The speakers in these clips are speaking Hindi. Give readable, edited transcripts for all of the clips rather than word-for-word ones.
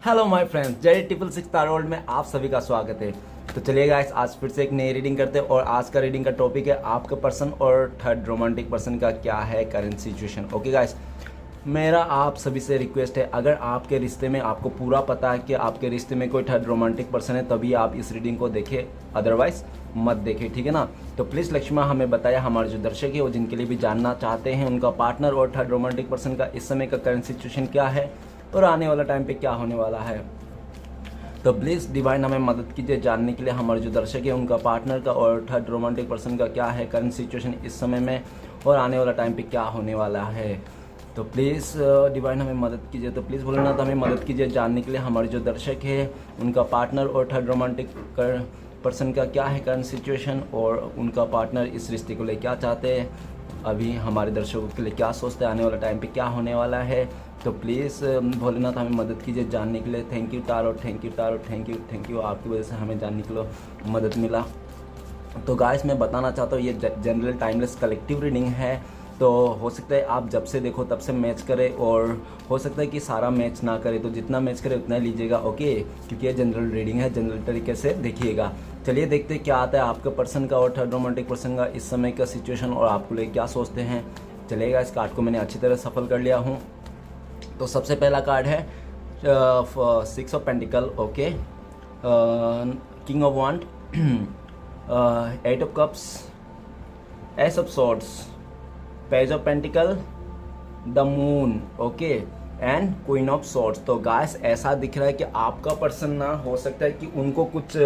हेलो माय फ्रेंड्स, जय 666 तारोल्ड में आप सभी का स्वागत है। तो चलिए गाइस, आज फिर से एक नई रीडिंग करते हैं और आज का रीडिंग का टॉपिक है आपका पर्सन और थर्ड रोमांटिक पर्सन का क्या है करंट सिचुएशन। ओके गाइस, मेरा आप सभी से रिक्वेस्ट है, अगर आपके रिश्ते में आपको पूरा पता है कि आपके रिश्ते में कोई थर्ड रोमांटिक पर्सन है तभी आप इस रीडिंग को देखें, अदरवाइज मत देखें, ठीक है ना। तो प्लीज़ लक्ष्मा हमें बताया, हमारे जो दर्शक है वो जिनके लिए भी जानना चाहते हैं उनका पार्टनर और थर्ड रोमांटिक पर्सन का इस समय का करंट सिचुएशन क्या है और आने वाला टाइम पे क्या होने वाला है। तो प्लीज़ डिवाइन हमें मदद कीजिए जानने के लिए हमारे जो दर्शक है उनका पार्टनर का और थर्ड रोमांटिक पर्सन का क्या है करंट सिचुएशन इस समय में और आने वाला टाइम पे क्या होने वाला है। तो प्लीज़ डिवाइन हमें मदद कीजिए। तो प्लीज़ बोलना तो हमें मदद कीजिए जानने के लिए हमारे जो दर्शक है उनका पार्टनर और थर्ड रोमांटिक पर्सन का क्या है करंट सिचुएशन और उनका पार्टनर इस रिश्ते को लिए क्या चाहते हैं, अभी हमारे दर्शकों के लिए क्या सोचते हैं, आने वाला टाइम पे क्या होने वाला है। तो प्लीज़ भोलेनाथ हमें मदद कीजिए जानने के लिए। Thank you Taro, thank you Taro, thank you, आपकी वजह से हमें जानने के लिए मदद मिला। तो गाइस, मैं बताना चाहता हूँ ये जनरल टाइमलेस कलेक्टिव रीडिंग है, तो हो सकता है आप जब से देखो तब से मैच करें और हो सकता है कि सारा मैच ना करे, तो जितना मैच करे उतना लीजिएगा, ओके, क्योंकि ये जनरल रीडिंग है, जनरल तरीके से देखिएगा। चलिए देखते हैं क्या आता है आपके पर्सन का और थर्ड रोमांटिक पर्सन का इस समय का सिचुएशन और आपको लिए क्या सोचते हैं। चलिएगा, इस कार्ड को मैंने अच्छी तरह सफल कर लिया हूँ। तो सबसे पहला कार्ड है 6 of pentacle, okay, king of wand, 8 of cups, ace of swords, page of pentacle, the moon, okay, and queen of swords. तो गाइस, ऐसा दिख रहा है कि आपका पर्सन ना, हो सकता है कि उनको कुछ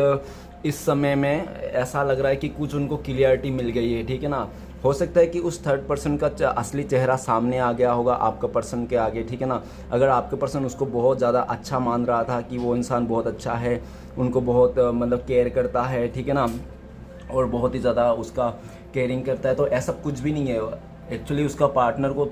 इस समय में ऐसा लग रहा है कि कुछ उनको क्लियरिटी मिल गई है, ठीक है ना। हो सकता है कि उस थर्ड पर्सन का असली चेहरा सामने आ गया होगा आपका पर्सन के आगे, ठीक है ना। अगर आपका पर्सन उसको बहुत ज़्यादा अच्छा मान रहा था कि वो इंसान बहुत अच्छा है, उनको बहुत मतलब केयर करता है, ठीक है ना, और बहुत ही ज़्यादा उसका केयरिंग करता है, तो ऐसा कुछ भी नहीं है। एक्चुअली उसका पार्टनर को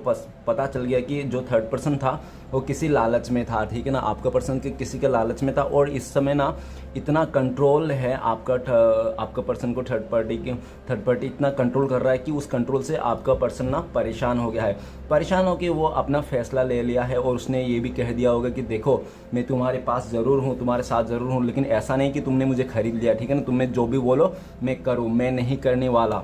पता चल गया कि जो थर्ड पर्सन था वो किसी लालच में था, ठीक है ना, आपका पर्सन के किसी के लालच में था और इस समय ना इतना कंट्रोल है आपका पर्सन को थर्ड पार्टी इतना कंट्रोल कर रहा है कि उस कंट्रोल से आपका पर्सन ना परेशान हो गया है। परेशान होकर वो अपना फैसला ले लिया है और उसने ये भी कह दिया होगा कि देखो, मैं तुम्हारे पास ज़रूर हूँ, तुम्हारे साथ ज़रूर हूँ, लेकिन ऐसा नहीं कि तुमने मुझे खरीद लिया, ठीक है ना, तुम्हें जो भी बोलो मैं करूँ, मैं नहीं करने वाला।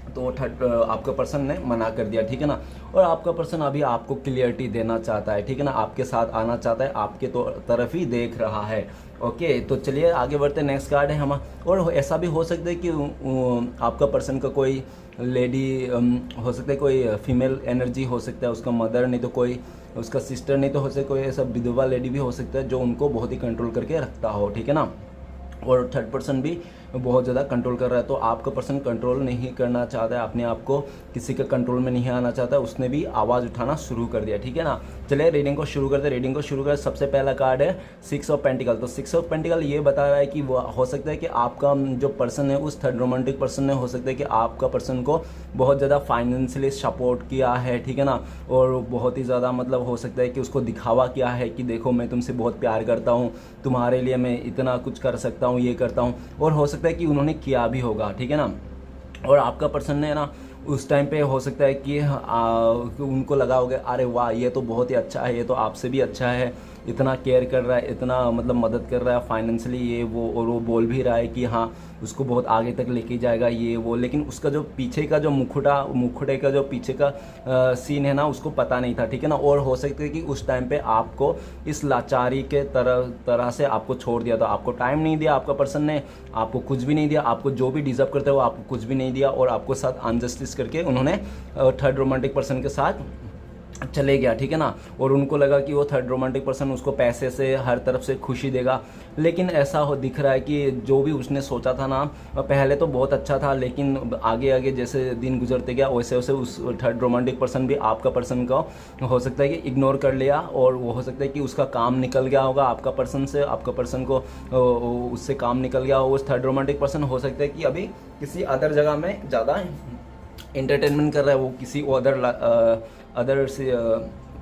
तो थर्ड आपका पर्सन ने मना कर दिया, ठीक है ना। और आपका पर्सन अभी आपको क्लियरिटी देना चाहता है, ठीक है ना, आपके साथ आना चाहता है, आपके तो तरफ ही देख रहा है, ओके। तो चलिए आगे बढ़ते हैं। नेक्स्ट कार्ड है हम, और ऐसा भी हो सकता है कि आपका पर्सन का कोई लेडी हो सकता है, कोई फीमेल एनर्जी हो सकता है, उसका मदर नहीं तो कोई उसका सिस्टर नहीं तो हो सकता है कोई ऐसा विधवा लेडी भी हो सकता है जो उनको बहुत ही कंट्रोल करके रखता हो, ठीक है ना। और थर्ड पर्सन भी बहुत ज़्यादा कंट्रोल कर रहा है, तो आपका पर्सन कंट्रोल नहीं करना चाहता है अपने आप को, किसी के कंट्रोल में नहीं आना चाहता, उसने भी आवाज़ उठाना शुरू कर दिया, ठीक है ना। चलिए रीडिंग को शुरू करते। सबसे पहला कार्ड है 6 ऑफ पेंटिकल। तो 6 ऑफ पेंटिकल ये बता रहा है कि वो हो सकता है कि आपका जो पर्सन है उस थर्ड रोमांटिक पर्सन ने हो सकता है कि आपका पर्सन को बहुत ज़्यादा फाइनेंशियली सपोर्ट किया है, ठीक है ना, और बहुत ही ज़्यादा मतलब हो सकता है कि उसको दिखावा किया है कि देखो मैं तुमसे बहुत प्यार करता हूँ, तुम्हारे लिए मैं इतना कुछ कर सकता हूँ, ये करता हूँ, और हो सकता है कि उन्होंने किया भी होगा, ठीक है ना। और आपका पर्सन ने ना उस टाइम पे हो सकता है कि उनको लगा होगा अरे वाह, ये तो बहुत ही अच्छा है, ये तो आपसे भी अच्छा है, इतना केयर कर रहा है, इतना मतलब मदद कर रहा है फाइनेंशियली, ये वो, और वो बोल भी रहा है कि हाँ उसको बहुत आगे तक लेके जाएगा, ये वो। लेकिन उसका जो पीछे का जो मुखड़े का जो पीछे का सीन है ना, उसको पता नहीं था, ठीक है ना। और हो सकता है कि उस टाइम पे आपको इस लाचारी के तरह से आपको छोड़ दिया था, आपको टाइम नहीं दिया आपका पर्सन ने, आपको कुछ भी नहीं दिया, आपको जो भी डिजर्व करते हो आपको कुछ भी नहीं दिया, और आपको साथ अनजस्टिस करके उन्होंने थर्ड रोमांटिक पर्सन के साथ चले गया, ठीक है ना। और उनको लगा कि वो थर्ड रोमांटिक पर्सन उसको पैसे से हर तरफ से खुशी देगा, लेकिन ऐसा दिख रहा है कि जो भी उसने सोचा था ना पहले तो बहुत अच्छा था, लेकिन आगे आगे जैसे दिन गुजरते गया वैसे वैसे उस थर्ड रोमांटिक पर्सन भी आपका पर्सन को हो सकता है कि इग्नोर कर लिया, और वो हो सकता है कि उसका काम निकल गया होगा आपका पर्सन से, आपका पर्सन को उससे काम निकल गया हो। उस थर्ड रोमांटिक पर्सन हो सकता है कि अभी किसी अदर जगह में ज़्यादा एंटरटेनमेंट कर रहा है, वो किसी अदर से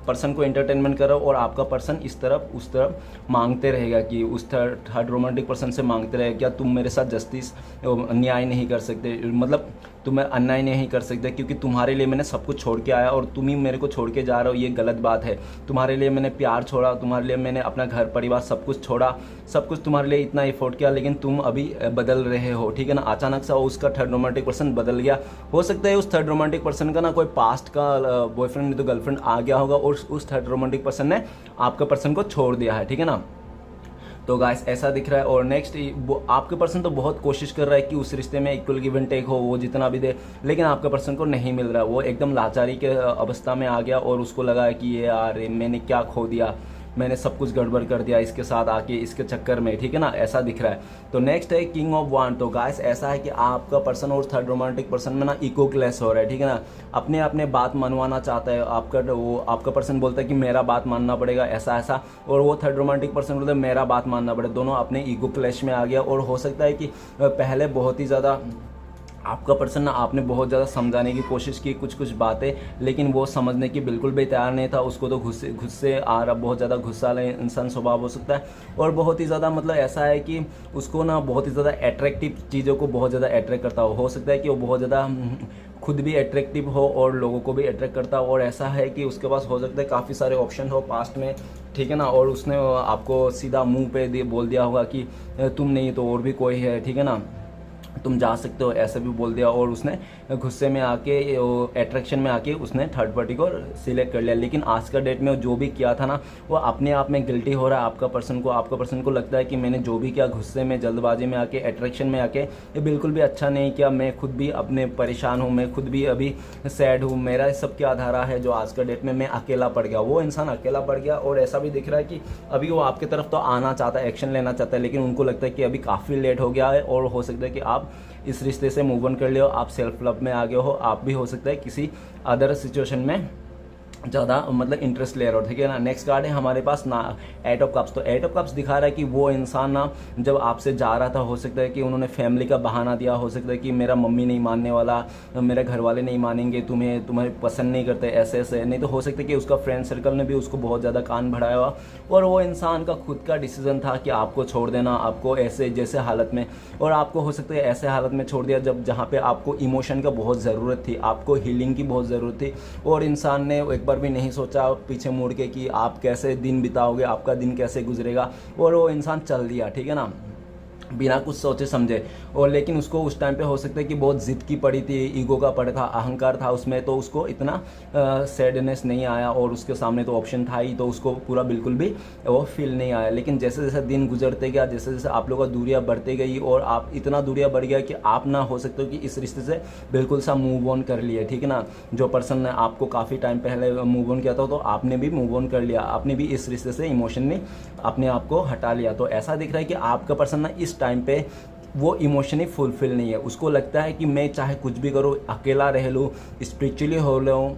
पर्सन को एंटरटेनमेंट कर रहा हो, और आपका पर्सन इस तरफ उस तरफ मांगते रहेगा कि उस थर्ड रोमांटिक पर्सन से मांगते रहेगा क्या तुम मेरे साथ जस्टिस न्याय नहीं कर सकते, मतलब तुम्हें अन्याय नहीं कर सकते, क्योंकि तुम्हारे लिए मैंने सब कुछ छोड़ के आया और तुम ही मेरे को छोड़ के जा रहे हो, ये गलत बात है। तुम्हारे लिए मैंने प्यार छोड़ा, तुम्हारे लिए मैंने अपना घर परिवार सब कुछ छोड़ा, सब कुछ तुम्हारे लिए इतना एफोर्ट किया, लेकिन तुम अभी बदल रहे हो, ठीक है ना। अचानक से उसका थर्ड रोमांटिक पर्सन बदल गया। हो सकता है उस थर्ड रोमांटिक पर्सन का ना कोई पास्ट का बॉयफ्रेंड नहीं तो गर्लफ्रेंड आ गया होगा और उस थर्ड रोमांटिक पर्सन ने आपका पर्सन को छोड़ दिया है, ठीक है ना। तो गाइस ऐसा दिख रहा है। और नेक्स्ट आपके पर्सन तो बहुत कोशिश कर रहा है कि उस रिश्ते में इक्वल गिव एंड टेक हो, वो जितना भी दे, लेकिन आपके पर्सन को नहीं मिल रहा है। वो एकदम लाचारी के अवस्था में आ गया और उसको लगा कि ये यार मैंने क्या खो दिया, मैंने सब कुछ गड़बड़ कर दिया इसके साथ आके, इसके चक्कर में, ठीक है ना। ऐसा दिख रहा है। तो नेक्स्ट है किंग ऑफ वांड। तो गाइस ऐसा है कि आपका पर्सन और थर्ड रोमांटिक पर्सन में ना इको क्लैश हो रहा है, ठीक है ना। अपने अपने बात मनवाना चाहता है, आपका पर्सन बोलता है कि मेरा बात मानना पड़ेगा, ऐसा ऐसा, और वो थर्ड रोमांटिक पर्सन बोलता है मेरा बात मानना पड़ेगा। दोनों अपने ईगो क्लैश में आ गया। और हो सकता है कि पहले बहुत ही ज़्यादा आपका पर्सन ना आपने बहुत ज़्यादा समझाने की कोशिश की कुछ कुछ बातें, लेकिन वो समझने की बिल्कुल भी तैयार नहीं था। उसको तो गुस्से आ रहा, बहुत ज़्यादा गुस्सा वाला इंसान स्वभाव हो सकता है। और बहुत ही ज़्यादा मतलब ऐसा है कि उसको ना बहुत ही ज़्यादा अट्रैक्टिव चीज़ों को बहुत ज़्यादा अट्रैक्ट करता हो सकता है कि वो बहुत ज़्यादा खुद भी अट्रैक्टिव हो और लोगों को भी अट्रैक्ट करता हो। और ऐसा है कि उसके पास हो सकता है काफ़ी सारे ऑप्शन हो पास्ट में, ठीक है ना। और उसने आपको सीधा मुँह पे बोल दिया होगा कि तुम नहीं तो और भी कोई है, ठीक है ना, तुम जा सकते हो, ऐसे भी बोल दिया। और उसने गुस्से में आके अट्रैक्शन में आके उसने थर्ड पार्टी को सिलेक्ट कर लिया। लेकिन आज का डेट में जो भी किया था ना वो अपने आप में गिल्टी हो रहा है आपका पर्सन को लगता है कि मैंने जो भी किया गुस्से में, जल्दबाजी में आके, अट्रैक्शन में आके, ये बिल्कुल भी अच्छा नहीं किया। मैं खुद भी अपने परेशान हूँ, मैं खुद भी अभी सैड हूँ, मेरा सब क्या आधारा है जो आज का डेट में मैं अकेला पड़ गया। वो इंसान अकेला पड़ गया। और ऐसा भी दिख रहा है कि अभी वो आपकी तरफ तो आना चाहता है, एक्शन लेना चाहता है, लेकिन उनको लगता है कि अभी काफ़ी लेट हो गया है। और हो सकता है कि आप इस रिश्ते से मूव ऑन कर लियो, आप सेल्फ लव में आ गए हो, आप भी हो सकता है किसी अदर सिचुएशन में ज़्यादा मतलब इंटरेस्ट ले रहा हो, ठीक है ना। नेक्स्ट कार्ड है हमारे पास ना एट ऑफ कप्स। तो एट ऑफ कप्स दिखा रहा है कि वो इंसान ना जब आपसे जा रहा था, हो सकता है कि उन्होंने फैमिली का बहाना दिया, हो सकता है कि मेरा मम्मी नहीं मानने वाला, मेरे घर वाले नहीं मानेंगे, तुम्हें पसंद नहीं करते, ऐसे ऐसे। नहीं तो हो सकता है कि उसका फ्रेंड सर्कल ने भी उसको बहुत ज़्यादा कान बढ़ाया हुआ और वो इंसान का खुद का डिसीजन था कि आपको छोड़ देना, आपको ऐसे जैसे हालत में, और आपको हो सकता है ऐसे हालत में छोड़ दिया जब जहाँ पे आपको इमोशन का बहुत ज़रूरत थी, आपको हीलिंग की बहुत ज़रूरत थी। और इंसान ने एक बार भी नहीं सोचा पीछे मुड़ के कि आप कैसे दिन बिताओगे, आपका दिन कैसे गुजरेगा, और वो इंसान चल दिया, ठीक है ना, बिना कुछ सोचे समझे। और लेकिन उसको उस टाइम पे हो सकता है कि बहुत जिद की पड़ी थी, ईगो का पड़ा था, अहंकार था उसमें, तो उसको इतना सैडनेस नहीं आया। और उसके सामने तो ऑप्शन था ही, तो उसको पूरा बिल्कुल भी वो फील नहीं आया। लेकिन जैसे जैसे दिन गुजरते गया, जैसे जैसे आप लोगों का दूरियाँ बढ़ते गई और आप इतना दूरियाँ बढ़ गया कि आप ना हो सकते हो कि इस रिश्ते से बिल्कुल सा मूव ऑन कर लिए, ठीक है ना। जो पर्सन ने आपको काफ़ी टाइम पहले मूव ऑन किया था, तो आपने भी मूव ऑन कर लिया, आपने भी इस रिश्ते से इमोशनली अपने आप को हटा लिया। तो ऐसा दिख रहा है कि आपका पर्सन ना इस टाइम पे वो इमोशनली फुलफिल नहीं है। उसको लगता है कि मैं चाहे कुछ भी करूँ, अकेला रह लूँ, स्पिरिचुअली हो लूँ,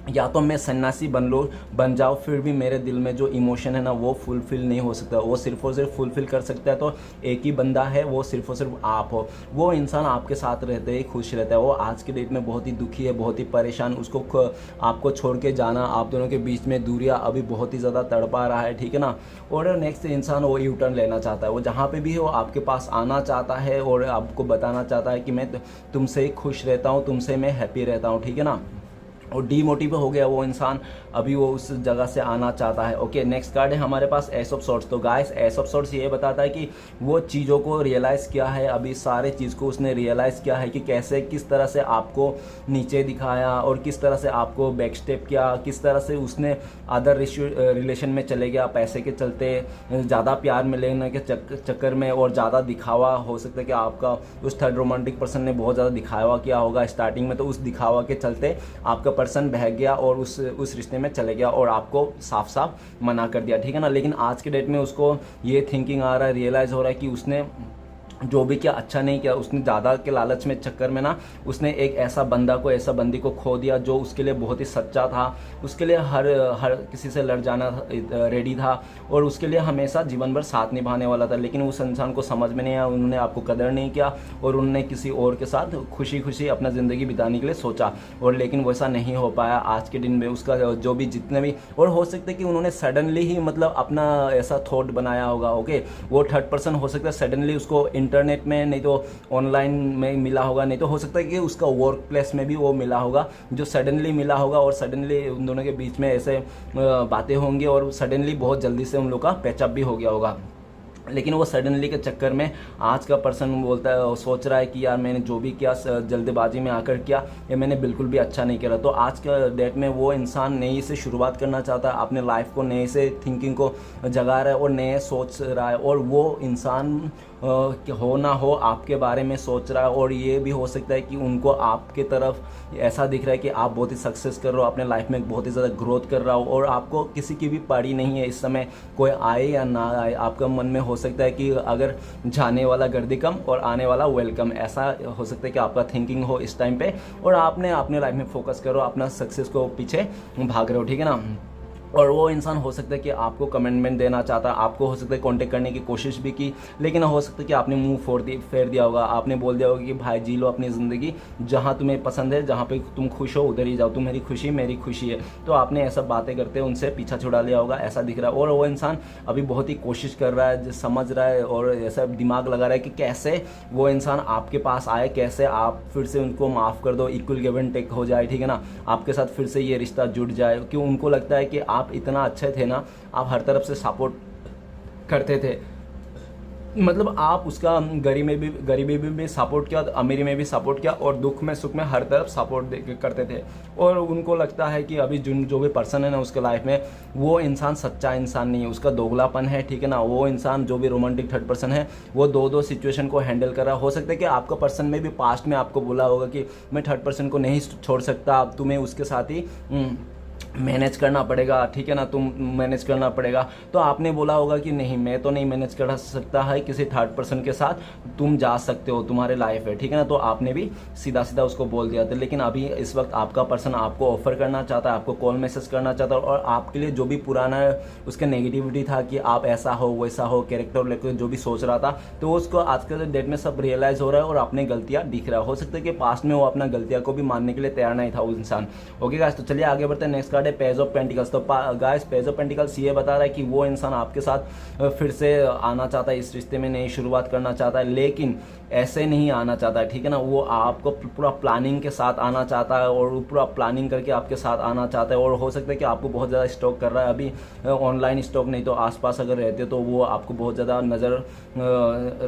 या तो मैं सन्यासी बन जाओ, फिर भी मेरे दिल में जो इमोशन है ना वो फुलफिल नहीं हो सकता। वो सिर्फ और सिर्फ फुलफिल कर सकता है तो एक ही बंदा है, वो सिर्फ और सिर्फ आप हो। वो इंसान आपके साथ रहते ही खुश रहता है। वो आज के डेट में बहुत ही दुखी है, बहुत ही परेशान। उसको आपको छोड़ के जाना, आप दोनों के बीच में दूरियां अभी बहुत ही ज़्यादा तड़पा रहा है, ठीक है ना। और नेक्स्ट इंसान वो यू टर्न लेना चाहता है, वो जहाँ पर भी हो आपके पास आना चाहता है और आपको बताना चाहता है कि मैं तुमसे खुश रहता हूँ, तुमसे मैं हैप्पी रहता हूँ, ठीक है ना। और डीमोटिव हो गया वो इंसान, अभी वो उस जगह से आना चाहता है। ओके, नेक्स्ट कार्ड है हमारे पास एस ऑफ सॉर्ड्स। तो गाइस एस ऑफ सॉर्ड्स ये बताता है कि वो चीज़ों को रियलाइज़ किया है, अभी सारे चीज़ को उसने रियलाइज़ किया है कि कैसे किस तरह से आपको नीचे दिखाया और किस तरह से आपको बैक स्टेप किया, किस तरह से उसने अदर रिलेशन में चले गया पैसे के चलते, ज़्यादा प्यार में लेने के चक्कर में, और ज़्यादा दिखावा। हो सकता है कि आपका उस थर्ड रोमांटिक पर्सन ने बहुत ज़्यादा दिखावा किया होगा स्टार्टिंग में, तो उस दिखावा के चलते आपका पर्सन बहक गया और उस रिश्ते में चले गया और आपको साफ साफ मना कर दिया, ठीक है ना। लेकिन आज के डेट में उसको ये थिंकिंग आ रहा है, रियलाइज़ हो रहा है कि उसने जो भी किया अच्छा नहीं किया। उसने ज़्यादा के लालच में चक्कर में ना उसने एक ऐसा बंदी को खो दिया जो उसके लिए बहुत ही सच्चा था, उसके लिए हर किसी से लड़ जाना रेडी था और उसके लिए हमेशा जीवन भर साथ निभाने वाला था। लेकिन उस इंसान को समझ में नहीं आया, उन्होंने आपको कदर नहीं किया और उन्होंने किसी और के साथ खुशी खुशी अपना ज़िंदगी बिताने के लिए सोचा, और लेकिन वैसा नहीं हो पाया। आज के दिन में उसका जो भी जितने भी, और हो सकता है कि उन्होंने सडनली ही मतलब अपना ऐसा थॉट बनाया होगा। ओके, वो थर्ड पर्सन हो सकता है सडनली उसको इंटरनेट में, नहीं तो ऑनलाइन में मिला होगा, नहीं तो हो सकता है कि उसका वर्क प्लेस में भी वो मिला होगा, जो सडनली मिला होगा और सडनली उन दोनों के बीच में ऐसे बातें होंगी और सडनली बहुत जल्दी से उन लोग का पैचअप भी हो गया होगा। लेकिन वो सडनली के चक्कर में आज का पर्सन बोलता है, सोच रहा है कि यार मैंने जो भी किया जल्दबाजी में आकर किया, ये मैंने बिल्कुल भी अच्छा नहीं करा। तो आज का डेट में वो इंसान नई से शुरुआत करना चाहता है, अपने लाइफ को नए से थिंकिंग को जगा रहा है और नए सोच रहा है, और वो इंसान हो ना हो आपके बारे में सोच रहा है। और ये भी हो सकता है कि उनको आपके तरफ ऐसा दिख रहा है कि आप बहुत ही सक्सेस कर रहे हो, अपने लाइफ में बहुत ही ज़्यादा ग्रोथ कर रहा हो, और आपको किसी की भी पड़ी नहीं है इस समय, कोई आए या ना आए। आपका मन में हो सकता है कि अगर जाने वाला गर्दी कम और आने वाला वेलकम, ऐसा हो सकता है कि आपका थिंकिंग हो इस टाइम पे, और आपने अपने लाइफ में फोकस करो, अपना सक्सेस को पीछे भाग रहे हो, ठीक है ना। और वो इंसान हो सकता है कि आपको कमेंटमेंट देना चाहता है, आपको हो सकता है कांटेक्ट करने की कोशिश भी की, लेकिन हो सकता है कि आपने मुंह फेर दिया होगा, आपने बोल दिया होगा कि भाई जी लो अपनी ज़िंदगी, जहाँ तुम्हें पसंद है, जहाँ पे तुम खुश हो उधर ही जाओ, तुम मेरी खुशी है। तो आपने ऐसा बातें करते उनसे पीछा छुड़ा लिया होगा, ऐसा दिख रहा है। और वो इंसान अभी बहुत ही कोशिश कर रहा है, समझ रहा है और ऐसा दिमाग लगा रहा है कि कैसे वो इंसान आपके पास आए, कैसे आप फिर से उनको माफ़ कर दो, इक्वल गिव एंड टेक हो जाए, ठीक है ना, आपके साथ फिर से ये रिश्ता जुड़ जाए। क्यों उनको लगता है कि आप इतना अच्छे थे ना, आप हर तरफ से सपोर्ट करते थे, मतलब आप उसका गरीबी में भी सपोर्ट किया, अमीरी में भी सपोर्ट किया, और दुख में सुख में हर तरफ सपोर्ट करते थे। और उनको लगता है कि अभी जो भी पर्सन है ना उसके लाइफ में, वो इंसान सच्चा इंसान नहीं है, उसका दोगलापन है, ठीक है ना। वो इंसान जो भी रोमांटिक थर्ड पर्सन है, वो दो सिचुएशन को हैंडल कर रहा है। हो सकता है कि आपका पर्सन में भी पास्ट में आपको बोला होगा कि मैं थर्ड पर्सन को नहीं छोड़ सकता, अब तुम्हें उसके साथ ही मैनेज करना पड़ेगा, ठीक है ना, तुम मैनेज करना पड़ेगा। तो आपने बोला होगा कि नहीं, मैं तो नहीं मैनेज कर सकता है, किसी थर्ड पर्सन के साथ तुम जा सकते हो, तुम्हारे लाइफ है, ठीक है ना। तो आपने भी सीधा उसको बोल दिया था। लेकिन अभी इस वक्त आपका पर्सन आपको ऑफर करना चाहता है, आपको कॉल मैसेज करना चाहता है, और आपके लिए जो भी पुराना उसका नेगेटिविटी था कि आप ऐसा हो वैसा हो, कैरेक्टर लेकर जो भी सोच रहा था, तो उसको आज के डेट में सब रियलाइज हो रहा है और अपनी गलतियां दिख रहा है। हो सकता है कि पास्ट में वो अपना गलतियां को भी मानने के लिए तैयार नहीं था वो इंसान। ओके गाइस, तो चलिए आगे बढ़ते हैं। नेक्स्ट कार्ड है पेज ऑफ पेंटिकल्स। तो गाइस पेज ऑफ पेंटिकल्स ये बता रहा है कि वो इंसान आपके साथ फिर से आना चाहता है, इस रिश्ते में नई शुरुआत करना चाहता है, लेकिन ऐसे नहीं आना चाहता है, ठीक है ना। वो आपको पूरा प्लानिंग के साथ आना चाहता है और पूरा प्लानिंग करके आपके साथ आना चाहता है। और हो सकता है कि आपको बहुत ज़्यादा स्टॉक कर रहा है अभी, ऑनलाइन स्टॉक नहीं तो आसपास अगर रहते तो वो आपको बहुत ज़्यादा नज़र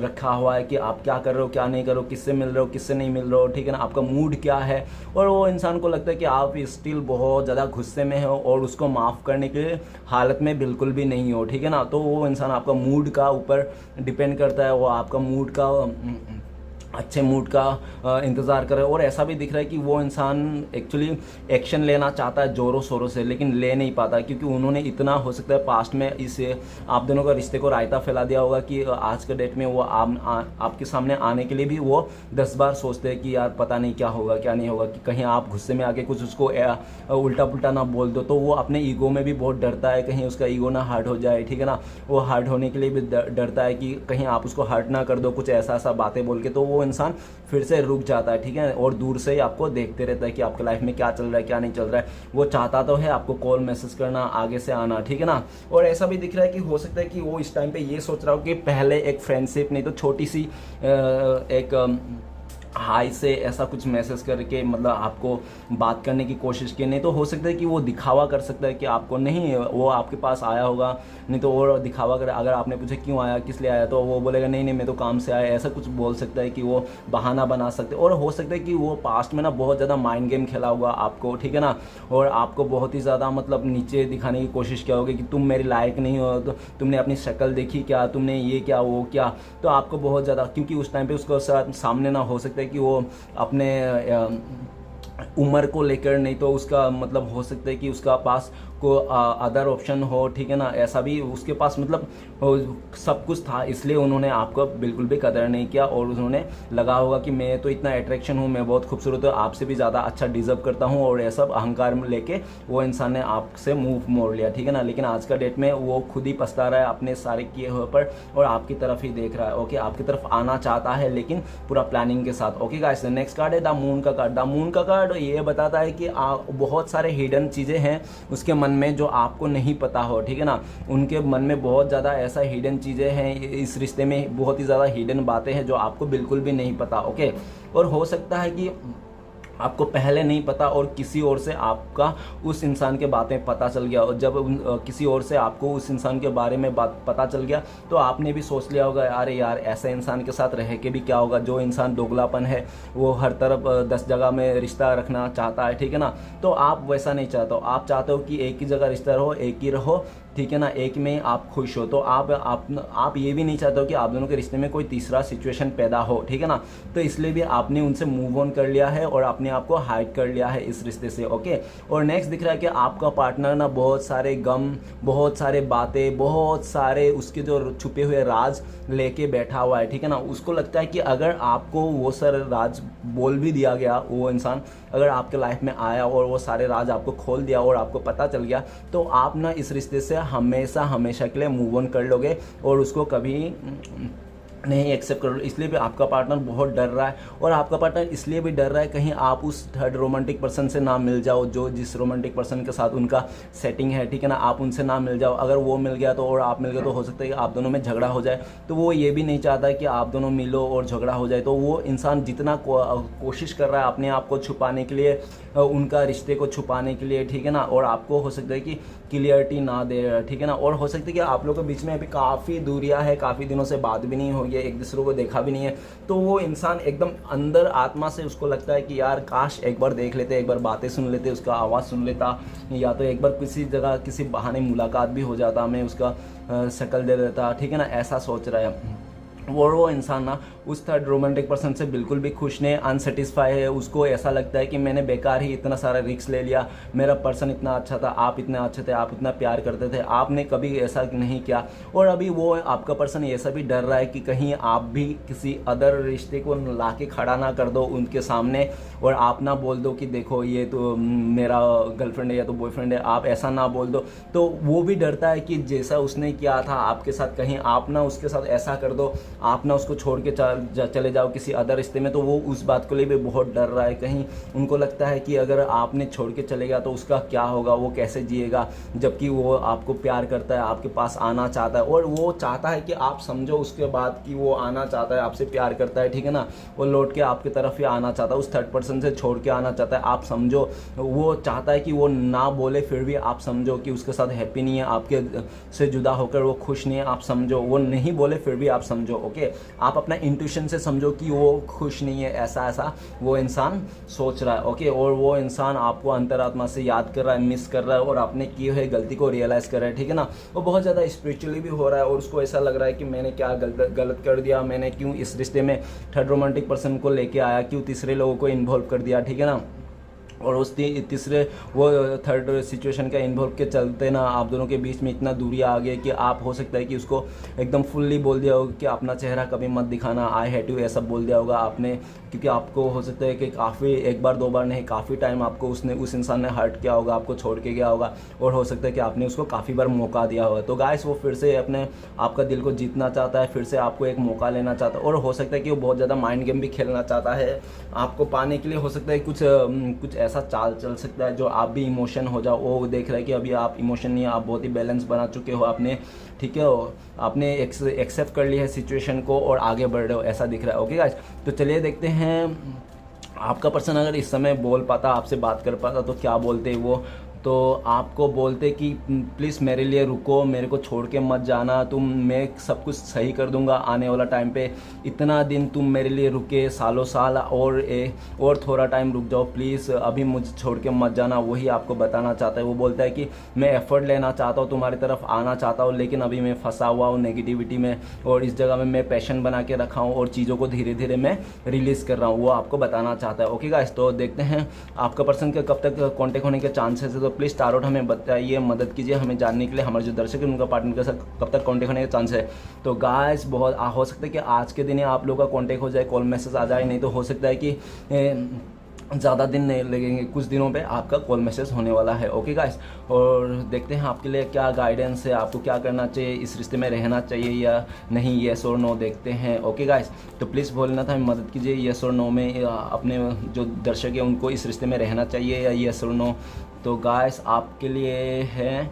रखा हुआ है कि आप क्या कर रहे हो, क्या नहीं कर रहे हो, किससे मिल रहे हो, किससे नहीं मिल रहे हो, ठीक है ना, आपका मूड क्या है। और वो इंसान को लगता है कि आप स्टिल बहुत ज़्यादा गुस्से में हो और उसको माफ़ करने के हालत में बिल्कुल भी नहीं हो, ठीक है ना। तो वो इंसान आपका मूड का ऊपर डिपेंड करता है, वो आपका मूड का अच्छे मूड का इंतज़ार कर रहे हैं। और ऐसा भी दिख रहा है कि वो इंसान एक्चुअली एक्शन लेना चाहता है ज़ोरों शोरों से, लेकिन ले नहीं पाता, क्योंकि उन्होंने इतना हो सकता है पास्ट में इस आप दोनों का रिश्ते को रायता फैला दिया होगा कि आज के डेट में वो आपके सामने आने के लिए भी वो 10 बार सोचते हैं कि यार पता नहीं क्या होगा क्या नहीं होगा, कि कहीं आप गुस्से में आके कुछ उसको उल्टा पुल्टा ना बोल दो। तो वो अपने ईगो में भी बहुत डरता है, कहीं उसका ईगो ना हर्ट हो जाए, ठीक है ना। वो हर्ट होने के लिए भी डरता है कि कहीं आप उसको हर्ट ना कर दो कुछ ऐसा बातें बोल के। तो वो इंसान फिर से रुक जाता है, ठीक है, और दूर से ही आपको देखते रहता है कि आपके लाइफ में क्या चल रहा है क्या नहीं चल रहा है। वो चाहता तो है आपको कॉल मैसेज करना, आगे से आना, ठीक है ना। और ऐसा भी दिख रहा है कि हो सकता है कि वो इस टाइम पे ये सोच रहा हो कि पहले एक फ्रेंडशिप नहीं तो छोटी सी एक हाई से ऐसा कुछ मैसेज करके मतलब आपको बात करने की कोशिश की। नहीं तो हो सकता है कि वो दिखावा कर सकता है कि आपको नहीं, वो आपके पास आया होगा, नहीं तो और दिखावा कर, अगर आपने पूछा क्यों आया किस लिए आया तो वो बोलेगा नहीं नहीं मैं तो काम से आया, ऐसा कुछ बोल सकता है कि वो बहाना बना सकते। और हो सकता है कि वो पास्ट में ना बहुत ज़्यादा माइंड गेम खेला होगा आपको, ठीक है ना, और आपको बहुत ही ज़्यादा मतलब नीचे दिखाने की कोशिश किया होगी कि तुम मेरे लायक नहीं हो, तो तुमने अपनी शक्ल देखी क्या, तुमने ये क्या वो क्या। तो आपको बहुत ज़्यादा, क्योंकि उस टाइम पे उसको सामने ना हो सकता है कि वो अपने उम्र को लेकर, नहीं तो उसका मतलब हो सकता है कि उसका पास को अदर ऑप्शन हो, ठीक है ना, ऐसा भी उसके पास मतलब सब कुछ था, इसलिए उन्होंने आपको बिल्कुल भी कदर नहीं किया। और उन्होंने लगा होगा कि मैं तो इतना अट्रैक्शन हूँ, मैं बहुत खूबसूरत हूँ, आपसे भी ज़्यादा अच्छा डिजर्व करता हूँ, और ऐसा अहंकार में लेके वो इंसान ने आपसे मुंह मोड़ लिया, ठीक है ना। लेकिन आज का डेट में वो खुद ही पछता रहा है अपने सारे किए हुए पर, और आपकी तरफ ही देख रहा है। ओके, आपकी तरफ आना चाहता है लेकिन पूरा प्लानिंग के साथ। ओके गाइस, नेक्स्ट कार्ड है द मून का कार्ड। द मून का कार्ड ये बताता है कि बहुत सारे हिडन चीज़ें हैं उसके मन में जो आपको नहीं पता हो, ठीक है ना। उनके मन में बहुत ज़्यादा ऐसा हिडन चीज़ें हैं, इस रिश्ते में बहुत ही ज़्यादा हिडन बातें हैं जो आपको बिल्कुल भी नहीं पता, ओके। और हो सकता है कि आपको पहले नहीं पता और किसी और से आपका उस इंसान के बातें पता चल गया, और जब किसी और से आपको उस इंसान के बारे में बात पता चल गया तो आपने भी सोच लिया होगा, अरे यार ऐसे इंसान के साथ रह के भी क्या होगा, जो इंसान दोगलापन है वो हर तरफ 10 जगह में रिश्ता रखना चाहता है, ठीक है ना। तो आप वैसा नहीं चाहते हो, आप चाहते हो कि एक ही जगह रिश्ता रहो, एक ही रहो, ठीक है ना, एक में आप खुश हो। तो आप ये भी नहीं चाहते हो कि आप दोनों के रिश्ते में कोई तीसरा सिचुएशन पैदा हो, ठीक है ना। तो इसलिए भी आपने उनसे मूव ऑन कर लिया है और अपने आप को हाइड कर लिया है इस रिश्ते से, ओके। और नेक्स्ट दिख रहा है कि आपका पार्टनर ना बहुत सारे गम, बहुत सारे बातें, बहुत सारे उसके जो छुपे हुए राज लेके बैठा हुआ है, ठीक है ना। उसको लगता है कि अगर आपको वो सारे राज बोल भी दिया गया, वो इंसान अगर आपके लाइफ में आया और वो सारे राज आपको खोल दिया और आपको पता चल गया, तो आप ना इस रिश्ते से हमेशा हमेशा के लिए मूव ऑन कर लोगे और उसको कभी नहीं एक्सेप्ट करो। इसलिए भी आपका पार्टनर बहुत डर रहा है, और आपका पार्टनर इसलिए भी डर रहा है कहीं आप उस थर्ड रोमांटिक पर्सन से ना मिल जाओ, जो जिस रोमांटिक पर्सन के साथ उनका सेटिंग है, ठीक है ना, आप उनसे ना मिल जाओ। अगर वो मिल गया तो और आप मिल गए तो हो सकता है कि आप दोनों में झगड़ा हो जाए। तो वो ये भी नहीं चाहता कि आप दोनों मिलो और झगड़ा हो जाए। तो वो इंसान जितना कोशिश कर रहा है अपने आप को छुपाने के लिए, उनका रिश्ते को छुपाने के लिए, ठीक है ना, और आपको हो सकता है कि क्लियरिटी ना दे, ठीक है ना। और हो सकता है कि आप लोगों के बीच में अभी काफ़ी दूरियां है, काफ़ी दिनों से बात भी नहीं हुई है, एक दूसरे को देखा भी नहीं है। तो वो इंसान एकदम अंदर आत्मा से उसको लगता है कि यार काश एक बार देख लेते, एक बार बातें सुन लेते, उसका आवाज़ सुन लेता, या तो एक बार किसी जगह किसी बहाने मुलाकात भी हो जाता, मैं उसका शक्ल दे देता, ठीक है ना, ऐसा सोच रहा है। वो इंसान ना उस थर्ड रोमांटिक पर्सन से बिल्कुल भी खुश नहीं, अनसेटिस्फाई है। उसको ऐसा लगता है कि मैंने बेकार ही इतना सारा रिस्क ले लिया, मेरा पर्सन इतना अच्छा था, आप इतने अच्छे थे, आप इतना प्यार करते थे, आपने कभी ऐसा नहीं किया। और अभी वो आपका पर्सन ऐसा भी डर रहा है कि कहीं आप भी किसी अदर रिश्ते को ला के खड़ा ना कर दो उनके सामने, और आप ना बोल दो कि देखो ये तो मेरा गर्लफ्रेंड है या तो बॉयफ्रेंड है, आप ऐसा ना बोल दो। तो वो भी डरता है कि जैसा उसने किया था आपके साथ, कहीं आप ना उसके साथ ऐसा कर दो, आप ना उसको छोड़ के चले जाओ किसी अदर रिश्ते में। तो वो उस बात को लिए भी बहुत डर रहा है। कहीं उनको लगता है कि अगर आपने छोड़ के चले गया तो उसका क्या होगा, वो कैसे जिएगा, जबकि वो आपको प्यार करता है, आपके पास आना चाहता है, और वो चाहता है कि आप समझो उसके बाद कि वो आना चाहता है, आपसे प्यार करता है, ठीक है ना। वो लौट के आपकी तरफ ही आना चाहता है, उस थर्ड पर्सन से छोड़ के आना चाहता है, आप समझो। वो चाहता है कि वो ना बोले फिर भी आप समझो कि उसके साथ हैप्पी नहीं है, आपके से जुदा होकर वो खुश नहीं है, आप समझो। वो नहीं बोले फिर भी आप समझो, ओके। आप अपना इंट्यूशन से समझो कि वो खुश नहीं है, ऐसा ऐसा वो इंसान सोच रहा है, ओके। और वो इंसान आपको अंतरात्मा से याद कर रहा है, मिस कर रहा है, और अपने किए हुए गलती को रियलाइज़ कर रहा है, ठीक है ना। वो बहुत ज़्यादा स्पिरिचुअली भी हो रहा है, और उसको ऐसा लग रहा है कि मैंने क्या गलत कर दिया, मैंने क्यों इस रिश्ते में थर्ड रोमांटिक पर्सन को लेके आया, क्यों तीसरे लोगों को इन्वॉल्व कर दिया, ठीक है ना। और उस तीसरे वो थर्ड सिचुएशन का इन्वॉल्व के चलते ना आप दोनों के बीच में इतना दूरी आ गई कि आप हो सकता है कि उसको एकदम फुल्ली बोल दिया होगा कि अपना चेहरा कभी मत दिखाना, आई हेट यू, ऐसा बोल दिया होगा आपने। क्योंकि आपको हो सकता है कि काफ़ी, एक बार दो बार नहीं, काफ़ी टाइम आपको उस इंसान ने हर्ट किया होगा, आपको छोड़ के गया होगा, और हो सकता है कि आपने उसको काफ़ी बार मौका दिया होगा। तो गाइस वो फिर से अपने आपका दिल को जीतना चाहता है, फिर से आपको एक मौका लेना चाहता है, और हो सकता है कि वो बहुत ज़्यादा माइंड गेम भी खेलना चाहता है आपको पाने के लिए। हो सकता है कुछ ऐसा चाल चल सकता है जो आप भी इमोशन हो जाओ। वो देख रहा है कि अभी आप इमोशन नहीं है, आप बहुत ही बैलेंस बना चुके हो आपने, ठीक है, आपने एक्सेप्ट कर लिया है सिचुएशन को और आगे बढ़ रहे हो, ऐसा दिख रहा है, ओके गाइस। तो चलिए देखते हैं आपका पर्सन अगर इस समय बोल पाता, आपसे बात कर पाता, तो क्या बोलते वो। तो आपको बोलते कि प्लीज़ मेरे लिए रुको, मेरे को छोड़ के मत जाना, मैं सब कुछ सही कर दूंगा आने वाला टाइम पे। इतना दिन तुम मेरे लिए रुके, सालों साल, और थोड़ा टाइम रुक जाओ प्लीज़, अभी मुझे छोड़ के मत जाना, वही आपको बताना चाहता है। वो बोलता है कि मैं एफर्ट लेना चाहता हूँ, तुम्हारी तरफ आना चाहता हूँ, लेकिन अभी मैं फंसा हुआ हूँ नेगेटिविटी में, और इस जगह में मैं पैशन बना के रखा हूँ और चीज़ों को धीरे धीरे मैं रिलीज़ कर रहा हूँ, वो आपको बताना चाहता है, ओके गाइस। तो देखते हैं आपका पर्सन के कब तक कॉन्टेक्ट होने के चांसेस है। तो प्लीज़ टारोट हमें बताइए, मदद कीजिए हमें जानने के लिए हमारे जो दर्शक हैं उनका पार्टनर के साथ कब तक कॉन्टेक्ट होने का चांस है। तो गाइस बहुत हो सकता है कि आज के दिन आप लोगों का कॉन्टेक्ट हो जाए, कॉल मैसेज आ जाए, नहीं तो हो सकता है कि ज़्यादा दिन नहीं लगेंगे, कुछ दिनों पे आपका कॉल मैसेज होने वाला है, ओके गाइस। और देखते हैं आपके लिए क्या गाइडेंस है, आपको क्या करना चाहिए, इस रिश्ते में रहना चाहिए या नहीं, येस और नो देखते हैं, ओके गाइस। तो प्लीज़ बोलना था, मदद कीजिए येस और नो में, अपने जो दर्शक हैं उनको इस रिश्ते में रहना चाहिए या येस और नो तो गाइस आपके लिए है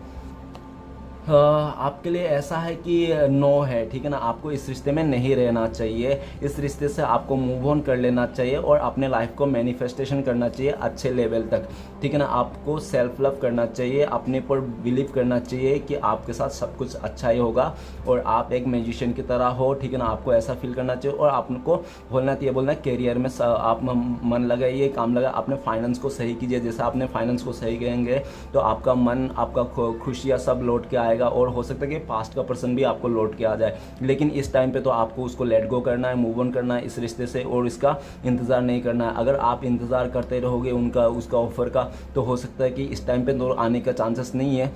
आपके लिए ऐसा है कि नो है, ठीक है ना। आपको इस रिश्ते में नहीं रहना चाहिए, इस रिश्ते से आपको मूव ऑन कर लेना चाहिए और अपने लाइफ को मैनिफेस्टेशन करना चाहिए अच्छे लेवल तक, ठीक है ना। आपको सेल्फ लव करना चाहिए, अपने पर बिलीव करना चाहिए कि आपके साथ सब कुछ अच्छा ही होगा और आप एक म्यूजिशियन की तरह हो, ठीक है ना। आपको ऐसा फील करना चाहिए और आपको बोलना चाहिए, बोलना कैरियर में आप मन लगाइए, काम लगा, अपने फाइनेंस को सही कीजिए। जैसे आपने फाइनेंस को सही करेंगे तो आपका मन, आपका खुशियाँ सब लौट के आएगा और हो सकता है कि पास्ट का पर्सन भी आपको लौट के आ जाए। लेकिन इस टाइम पे तो आपको उसको लेट गो करना है, मूव ऑन करना है इस रिश्ते से और इसका इंतज़ार नहीं करना है। अगर आप इंतज़ार करते रहोगे उसका ऑफ़र का, तो हो सकता है कि इस टाइम पे तो आने का चांसेस नहीं है,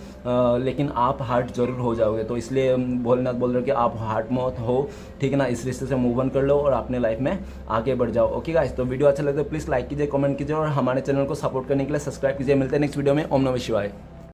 लेकिन आप हार्ट ज़रूर हो जाओगे। तो इसलिए बोल रहे कि आप हार्ट मत हो, ठीक है ना। इस रिश्ते से मूव ऑन कर लो और अपने लाइफ में आगे बढ़ जाओ। ओके गाइस, तो वीडियो अच्छा लगे तो प्लीज़ लाइक कीजिए, कमेंट कीजिए और हमारे चैनल को सपोर्ट करने के लिए सब्सक्राइब कीजिए। मिलते हैं नेक्स्ट वीडियो में। ओम नमः शिवाय।